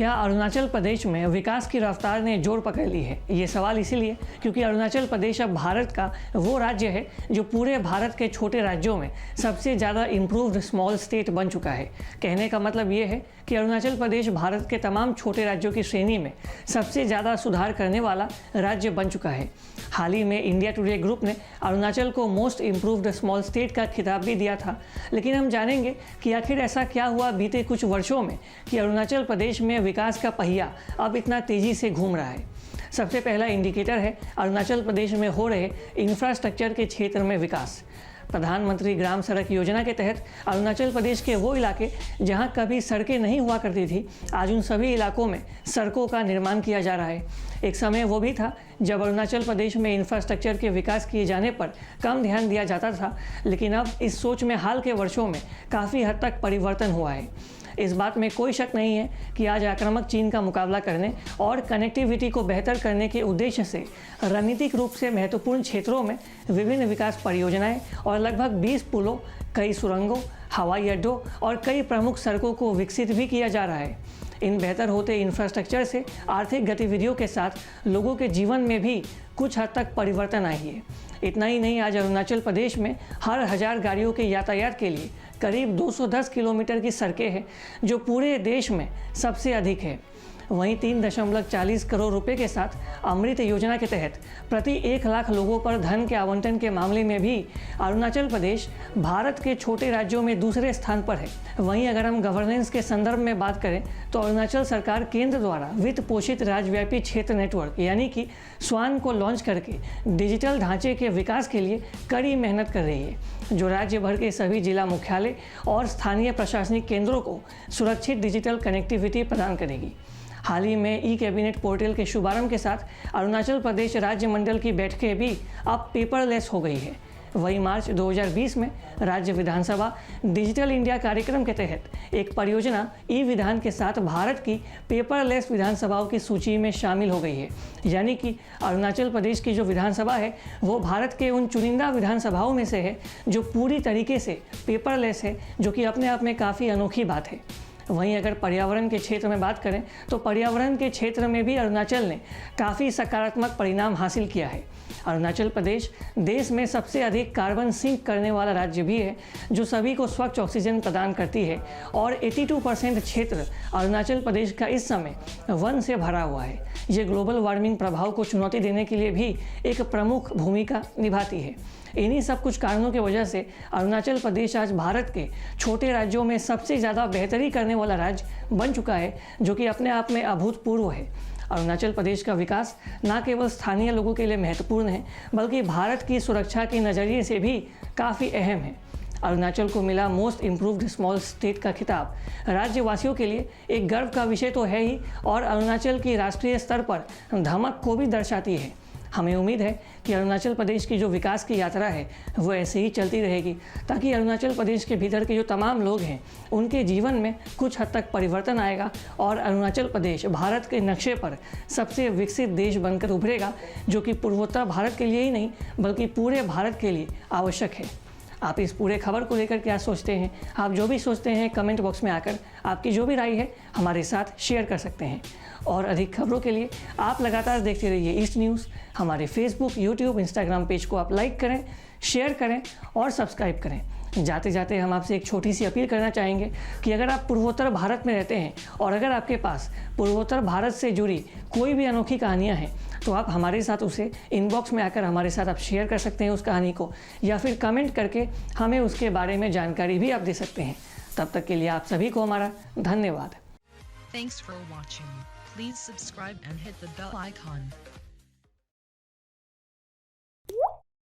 क्या अरुणाचल प्रदेश में विकास की रफ्तार ने जोर पकड़ ली है? ये सवाल इसीलिए क्योंकि अरुणाचल प्रदेश अब भारत का वो राज्य है जो पूरे भारत के छोटे राज्यों में सबसे ज़्यादा इम्प्रूव्ड स्मॉल स्टेट बन चुका है। कहने का मतलब ये है कि अरुणाचल प्रदेश भारत के तमाम छोटे राज्यों की श्रेणी में सबसे ज़्यादा सुधार करने वाला राज्य बन चुका है। हाल ही में इंडिया टुडे ग्रुप ने अरुणाचल को मोस्ट इम्प्रूव्ड स्मॉल स्टेट का खिताब भी दिया था। लेकिन हम जानेंगे कि आखिर ऐसा क्या हुआ बीते कुछ वर्षों में कि अरुणाचल प्रदेश में विकास का पहिया अब इतना तेज़ी से घूम रहा है। सबसे पहला इंडिकेटर है अरुणाचल प्रदेश में हो रहे इंफ्रास्ट्रक्चर के क्षेत्र में विकास। प्रधानमंत्री ग्राम सड़क योजना के तहत अरुणाचल प्रदेश के वो इलाके जहां कभी सड़कें नहीं हुआ करती थी, आज उन सभी इलाकों में सड़कों का निर्माण किया जा रहा है। एक समय वो भी था जब अरुणाचल प्रदेश में इंफ्रास्ट्रक्चर के विकास किए जाने पर कम ध्यान दिया जाता था, लेकिन अब इस सोच में हाल के वर्षों में काफ़ी हद तक परिवर्तन हुआ है। इस बात में कोई शक नहीं है कि आज आक्रामक चीन का मुकाबला करने और कनेक्टिविटी को बेहतर करने के उद्देश्य से रणनीतिक रूप से महत्वपूर्ण क्षेत्रों में विभिन्न विकास परियोजनाएं और लगभग 20 पुलों, कई सुरंगों, हवाई अड्डों और कई प्रमुख सड़कों को विकसित भी किया जा रहा है। इन बेहतर होते इंफ्रास्ट्रक्चर से आर्थिक गतिविधियों के साथ लोगों के जीवन में भी कुछ हद तक परिवर्तन आई है। इतना ही नहीं, आज अरुणाचल प्रदेश में हर 1000 गाड़ियों के यातायात के लिए करीब 210 किलोमीटर की सड़कें हैं, जो पूरे देश में सबसे अधिक है। वहीं 3.40 करोड़ रुपए के साथ अमृत योजना के तहत प्रति 1 लाख लोगों पर धन के आवंटन के मामले में भी अरुणाचल प्रदेश भारत के छोटे राज्यों में दूसरे स्थान पर है। वहीं अगर हम गवर्नेंस के संदर्भ में बात करें तो अरुणाचल सरकार केंद्र द्वारा वित्त पोषित राज्यव्यापी क्षेत्र नेटवर्क यानी कि स्वान को लॉन्च करके डिजिटल ढांचे के विकास के लिए कड़ी मेहनत कर रही है, जो राज्य भर के सभी जिला मुख्यालय और स्थानीय प्रशासनिक केंद्रों को सुरक्षित डिजिटल कनेक्टिविटी प्रदान करेगी। हाल ही में ई कैबिनेट पोर्टल के शुभारंभ के साथ अरुणाचल प्रदेश राज्य मंडल की बैठकें भी अब पेपरलेस हो गई है। वहीं मार्च 2020 में राज्य विधानसभा डिजिटल इंडिया कार्यक्रम के तहत एक परियोजना ई विधान के साथ भारत की पेपरलेस विधानसभाओं की सूची में शामिल हो गई है। यानी कि अरुणाचल प्रदेश की जो विधानसभा है वो भारत के उन चुनिंदा विधानसभाओं में से है जो पूरी तरीके से पेपरलेस है, जो कि अपने आप में काफ़ी अनोखी बात है। वहीं अगर पर्यावरण के क्षेत्र में बात करें तो पर्यावरण के क्षेत्र में भी अरुणाचल ने काफ़ी सकारात्मक परिणाम हासिल किया है। अरुणाचल प्रदेश देश में सबसे अधिक कार्बन सिंक करने वाला राज्य भी है, जो सभी को स्वच्छ ऑक्सीजन प्रदान करती है और 82% क्षेत्र अरुणाचल प्रदेश का इस समय वन से भरा हुआ है। ये ग्लोबल वार्मिंग प्रभाव को चुनौती देने के लिए भी एक प्रमुख भूमिका निभाती है। इन्हीं सब कुछ कारणों की वजह से अरुणाचल प्रदेश आज भारत के छोटे राज्यों में सबसे ज़्यादा बेहतरी करने वाला राज्य बन चुका है, जो कि अपने आप में अभूतपूर्व है। अरुणाचल प्रदेश का विकास न केवल स्थानीय लोगों के लिए महत्वपूर्ण है, बल्कि भारत की सुरक्षा के नज़रिए से भी काफ़ी अहम है। अरुणाचल को मिला मोस्ट इम्प्रूव्ड स्मॉल स्टेट का खिताब राज्यवासियों के लिए एक गर्व का विषय तो है ही, और अरुणाचल की राष्ट्रीय स्तर पर धमक को भी दर्शाती है। हमें उम्मीद है कि अरुणाचल प्रदेश की जो विकास की यात्रा है वो ऐसे ही चलती रहेगी, ताकि अरुणाचल प्रदेश के भीतर के जो तमाम लोग हैं उनके जीवन में कुछ हद तक परिवर्तन आएगा और अरुणाचल प्रदेश भारत के नक्शे पर सबसे विकसित देश बनकर उभरेगा, जो कि पूर्वोत्तर भारत के लिए ही नहीं बल्कि पूरे भारत के लिए आवश्यक है। आप इस पूरे खबर को लेकर क्या सोचते हैं? आप जो भी सोचते हैं कमेंट बॉक्स में आकर आपकी जो भी राय है हमारे साथ शेयर कर सकते हैं। और अधिक खबरों के लिए आप लगातार देखते रहिए ईस्ट न्यूज़। हमारे फेसबुक, यूट्यूब, इंस्टाग्राम पेज को आप लाइक करें, शेयर करें और सब्सक्राइब करें। जाते जाते हम आपसे एक छोटी सी अपील करना चाहेंगे कि अगर आप पूर्वोत्तर भारत में रहते हैं और अगर आपके पास पूर्वोत्तर भारत से जुड़ी कोई भी अनोखी कहानियाँ हैं, तो आप हमारे साथ उसे इनबॉक्स में आकर हमारे साथ आप शेयर कर सकते हैं उस कहानी को, या फिर कमेंट करके हमें उसके बारे में जानकारी भी आप दे सकते हैं। तब तक के लिए आप सभी को हमारा धन्यवाद। Thanks for watching. Please subscribe and hit the bell icon.